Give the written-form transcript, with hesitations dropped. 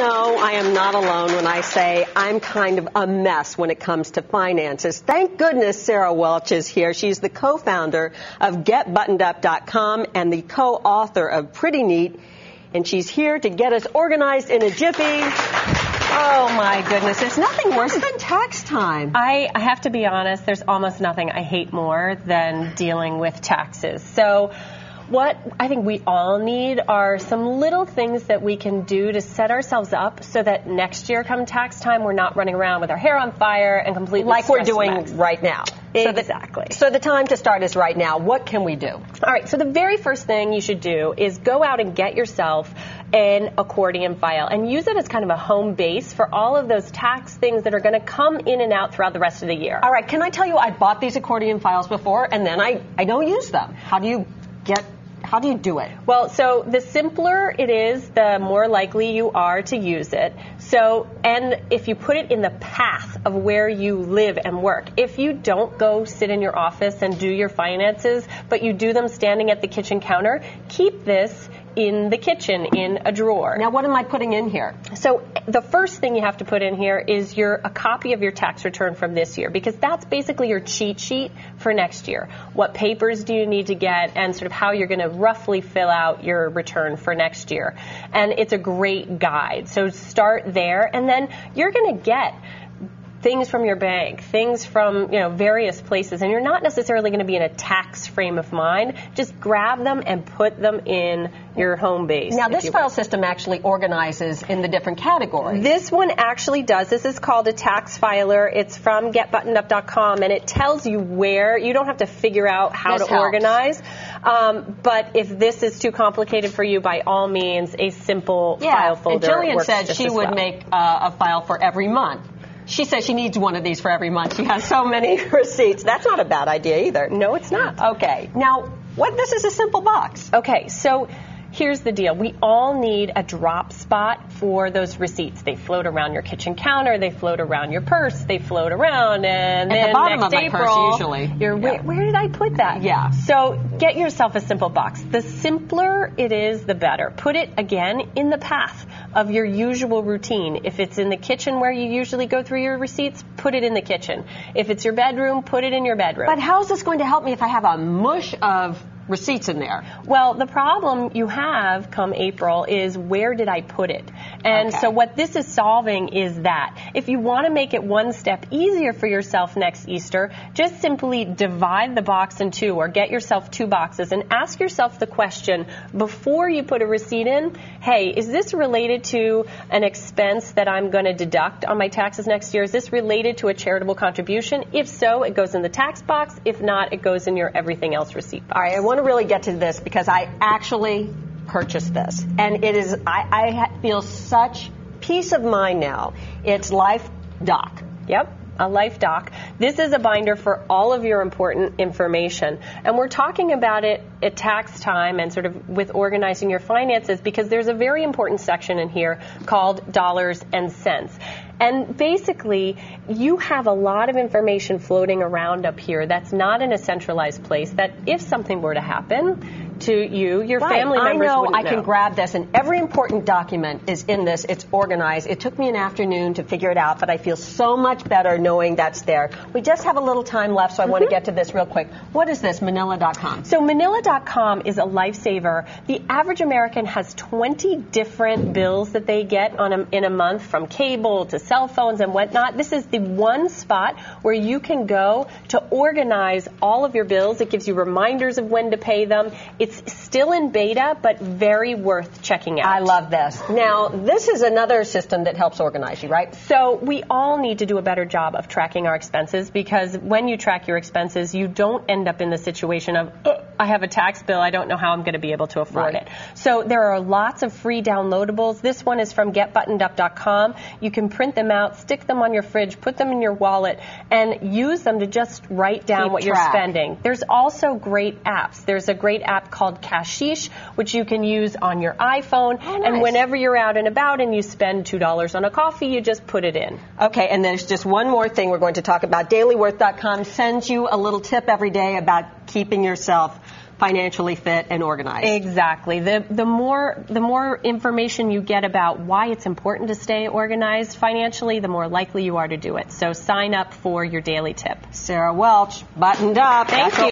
know I am not alone when I say I'm kind of a mess when it comes to finances. Thank goodness Sarah Welch is here. She's the co-founder of GetButtonedUp.com and the co-author of Pretty Neat. And she's here to get us organized in a jiffy. Oh, my goodness. There's nothing worse than tax time. I have to be honest, there's almost nothing I hate more than dealing with taxes. So what I think we all need are some little things that we can do to set ourselves up so that next year come tax time, we're not running around with our hair on fire and completely like we're doing right now. Exactly. So the time to start is right now. What can we do? All right, so the very first thing you should do is go out and get yourself an accordion file and use it as kind of a home base for all of those tax things that are going to come in and out throughout the rest of the year. All right, can I tell you I bought these accordion files before and then I don't use them. How do you do it? Well, so the simpler it is, the more likely you are to use it. So, and if you put it in the path of where you live and work, if you don't go sit in your office and do your finances, but you do them standing at the kitchen counter, keep this in the kitchen in a drawer. Now, what am I putting in here? So the first thing you have to put in here is a copy of your tax return from this year, because that's basically your cheat sheet for next year. What papers do you need to get and sort of how you're going to roughly fill out your return for next year. And it's a great guide. So start there, and then you're going to get things from your bank, things from various places, and you're not necessarily going to be in a tax frame of mind. Just grab them and put them in your home base. Now, this file system actually organizes in the different categories. This one actually does. This is called a tax filer. It's from GetButtonedUp.com, and it tells you where. You don't have to figure out how to organize. But if this is too complicated for you, by all means, a simple file folder and Jillian works said she would make a file for every month. She says she needs one of these for every month. She has so many receipts. That's not a bad idea either. No, it's not. Okay. Now, this is a simple box. Okay, so here's the deal. We all need a drop spot for those receipts. They float around your kitchen counter. They float around your purse. They float around. And at then the bottom next of my April, purse, usually. Where did I put that? Yeah. So get yourself a simple box. The simpler it is, the better. Put it, again, in the path of your usual routine. If it's in the kitchen where you usually go through your receipts, put it in the kitchen. If it's your bedroom, put it in your bedroom. But how is this going to help me if I have a mush of receipts in there? Well, the problem you have come April is where did I put it? And so what this is solving is that. If you want to make it one step easier for yourself next Easter, just simply divide the box in two or get yourself two boxes and ask yourself the question before you put a receipt in, hey, is this related to an expense that I'm going to deduct on my taxes next year? Is this related to a charitable contribution? If so, it goes in the tax box. If not, it goes in your everything else receipt box. All right, I want to really get to this because I actually purchased this, and it is I feel such peace of mind now. It's Life Doc. Yep, a Life Doc. This is a binder for all of your important information, and we're talking about it at tax time and sort of with organizing your finances because there's a very important section in here called dollars and cents. And basically, you have a lot of information floating around up here that's not in a centralized place that if something were to happen to you, your family members wouldn't know. I can grab this, and every important document is in this. It's organized. It took me an afternoon to figure it out, but I feel so much better knowing that's there. We just have a little time left, so I want to get to this real quick. What is this, Manila.com? So Manila.com is a lifesaver. The average American has 20 different bills that they get in a month, from cable to cell phones and whatnot. This is the one spot where you can go to organize all of your bills. It gives you reminders of when to pay them. It's still in beta, but very worth checking out. I love this. Now, this is another system that helps organize you, right? So we all need to do a better job of tracking our expenses because when you track your expenses, you don't end up in the situation of, I have a tax bill, I don't know how I'm going to be able to afford it. So there are lots of free downloadables. This one is from GetButtonedUp.com. You can print them out, stick them on your fridge, put them in your wallet, and use them to just write down what you're spending. There's also great apps. There's a great app called Cashish, which you can use on your iPhone, and whenever you're out and about and you spend $2 on a coffee, you just put it in. Okay, and there's just one more thing we're going to talk about. DailyWorth.com sends you a little tip every day about keeping yourself financially fit and organized. Exactly. The more information you get about why it's important to stay organized financially, the more likely you are to do it. So sign up for your daily tip. Sarah Welch, buttoned up. Thank you.